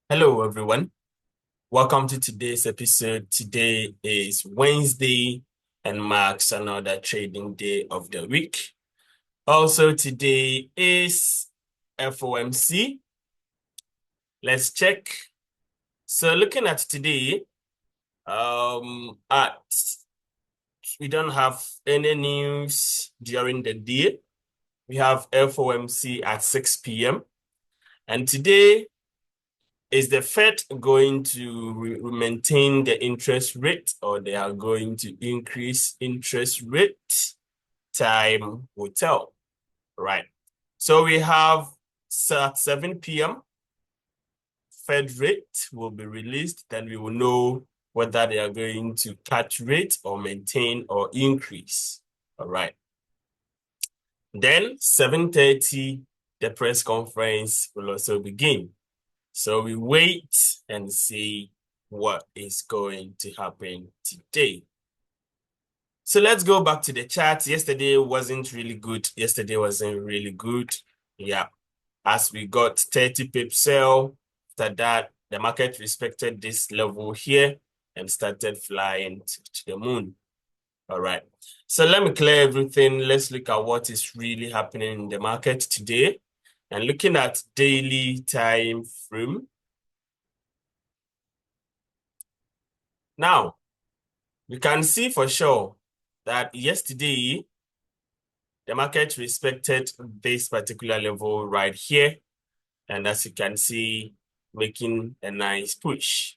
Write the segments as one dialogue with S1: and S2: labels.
S1: Hello, everyone. Welcome to today's episode. Today is Wednesday and marks another trading day of the week. Also, today is FOMC. Let's check. So, looking at today, at we don't have any news during the day. We have FOMC at 6 p.m. And today, is the Fed going to maintain the interest rate or they are going to increase interest rate? Time will tell, right? So we have at 7 p.m. Fed rate will be released. Then we will know whether they are going to cut rate or maintain or increase. All right. Then 7:30, the press conference will also begin. So we wait and see what is going to happen today. So let's go back to the chart. Yesterday wasn't really good. Yeah. As we got 30 pip sell, after that, the market respected this level here and started flying to the moon. All right. So let me clear everything. Let's look at what is really happening in the market today. And looking at daily time frame. Now, we can see for sure that yesterday, the market respected this particular level right here. And as you can see, making a nice push.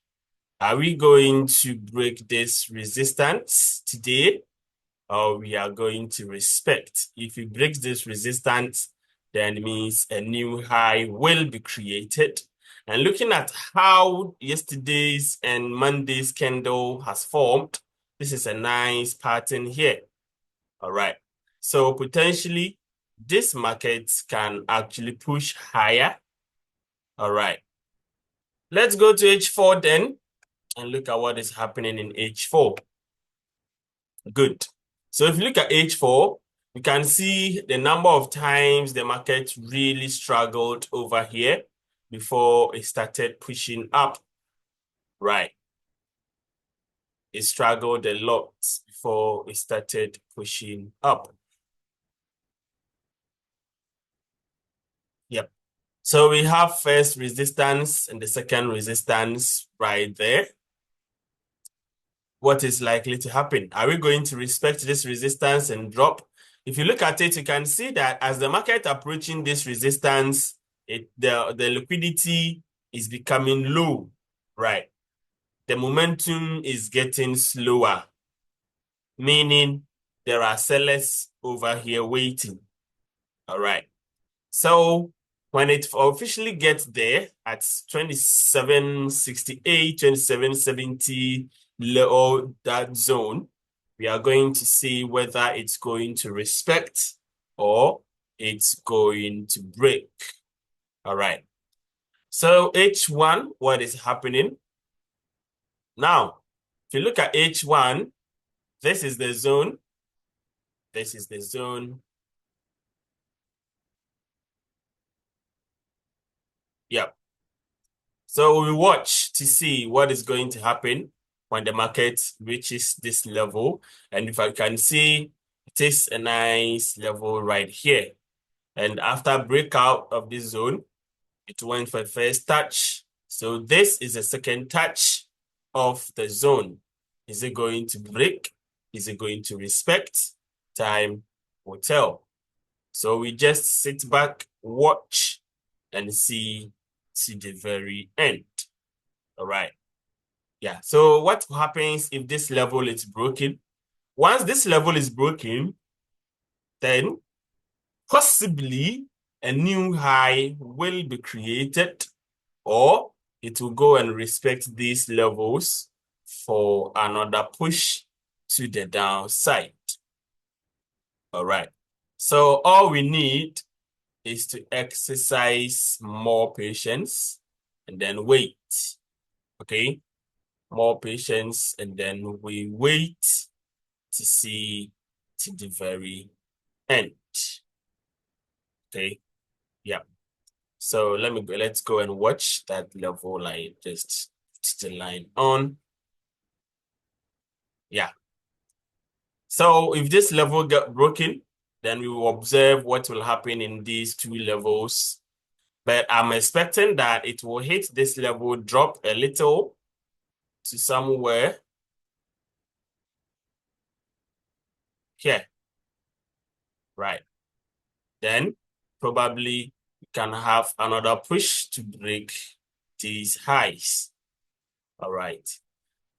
S1: Are we going to break this resistance today? Or we are going to respect? If we break this resistance, then it means a new high will be created. And looking at how yesterday's and Monday's candle has formed, this is a nice pattern here. All right. So potentially this market can actually push higher. All right. Let's go to H4 then and look at what is happening in H4. Good. So if you look at H4, you can see the number of times the market really struggled over here before it started pushing up. Right. It struggled a lot before it started pushing up. Yep. So we have first resistance and the second resistance right there. What is likely to happen? Are we going to respect this resistance and drop? If you look at it, you can see that as the market approaching this resistance, the liquidity is becoming low, right? The momentum is getting slower, meaning there are sellers over here waiting. All right. So when it officially gets there at 2768, 2770, or that zone, we are going to see whether it's going to respect or it's going to break. All right. So H1, what is happening? Now, if you look at H1, this is the zone. This is the zone. Yep. So we watch to see what is going to happen when the market reaches this level. And if I can see, it is a nice level right here. And after breakout of this zone, it went for first touch. So this is a second touch of the zone. Is it going to break? Is it going to respect? Time will tell. So we just sit back, watch, and see to the very end. All right. Yeah. So what happens if this level is broken? Once this level is broken, then possibly a new high will be created, or it will go and respect these levels for another push to the downside. All right. So all we need is to exercise more patience and then wait. Okay. More patience and then we wait to see to the very end. Okay. Yeah. So let's go and watch that level line. Just put the line on. Yeah. So if this level get broken, then we will observe what will happen in these two levels. But I'm expecting that it will hit this level, drop a little to somewhere here, right? Then probably we can have another push to break these highs. All right.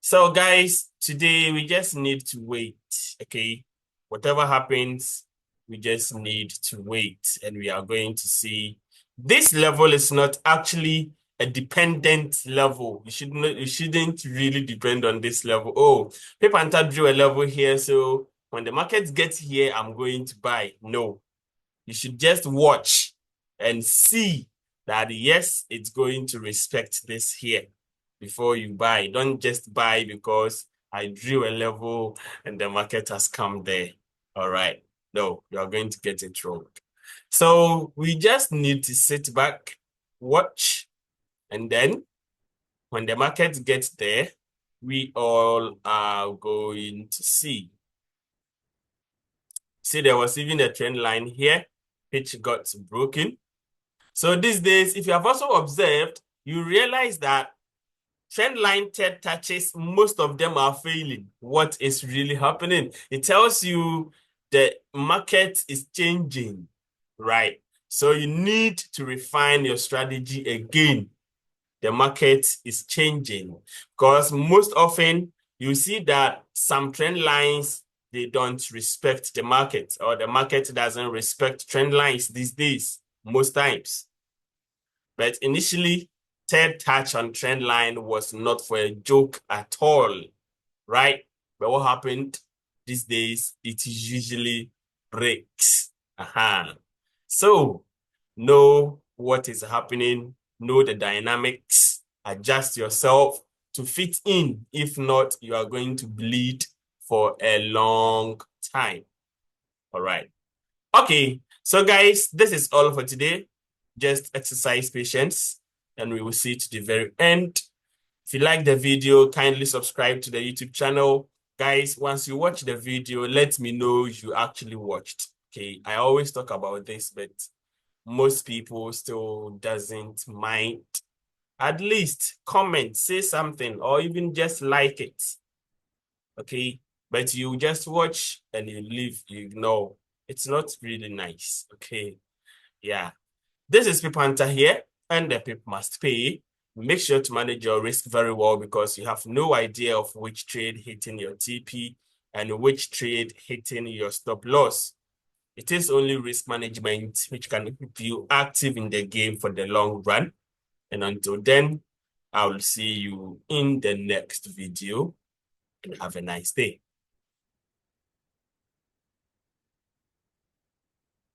S1: So guys, today we just need to wait, okay? Whatever happens, we just need to wait, and we are going to see this level is not actually a dependent level. You shouldn't really depend on this level. Oh, PiP Hunter drew a level here, so when the market gets here, I'm going to buy. No, you should just watch and see that yes, it's going to respect this here before you buy. Don't just buy because I drew a level and the market has come there. All right. No, you are going to get it wrong. So we just need to sit back, watch, and then when the market gets there, we all are going to see. See, there was even a trend line here, which got broken. So these days, if you have also observed, you realize that trend line TED touches, most of them are failing. What is really happening? It tells you the market is changing, right? So you need to refine your strategy again. The market is changing because most often you see that some trend lines, they don't respect the market, or the market doesn't respect trend lines these days, most times. But initially, third touch on trend line was not for a joke at all, right? But what happened these days, it usually breaks. So know what is happening, know the dynamics, adjust yourself to fit in. If not, you are going to bleed for a long time. All right. Okay, so guys, this is all for today. Just exercise patience, and we will see you to the very end. If you like the video, kindly subscribe to the YouTube channel. Guys, once you watch the video, let me know you actually watched. Okay, I always talk about this, but most people still doesn't mind. At least comment, say something, or even just like it. Okay, but you just watch and you leave, you ignore. It's not really nice. Okay, yeah. This is PiP Hunter here, and the PiP must pay. Make sure to manage your risk very well because you have no idea of which trade hitting your TP and which trade hitting your stop loss. It is only risk management which can keep you active in the game for the long run. And until then, I will see you in the next video. Have a nice day.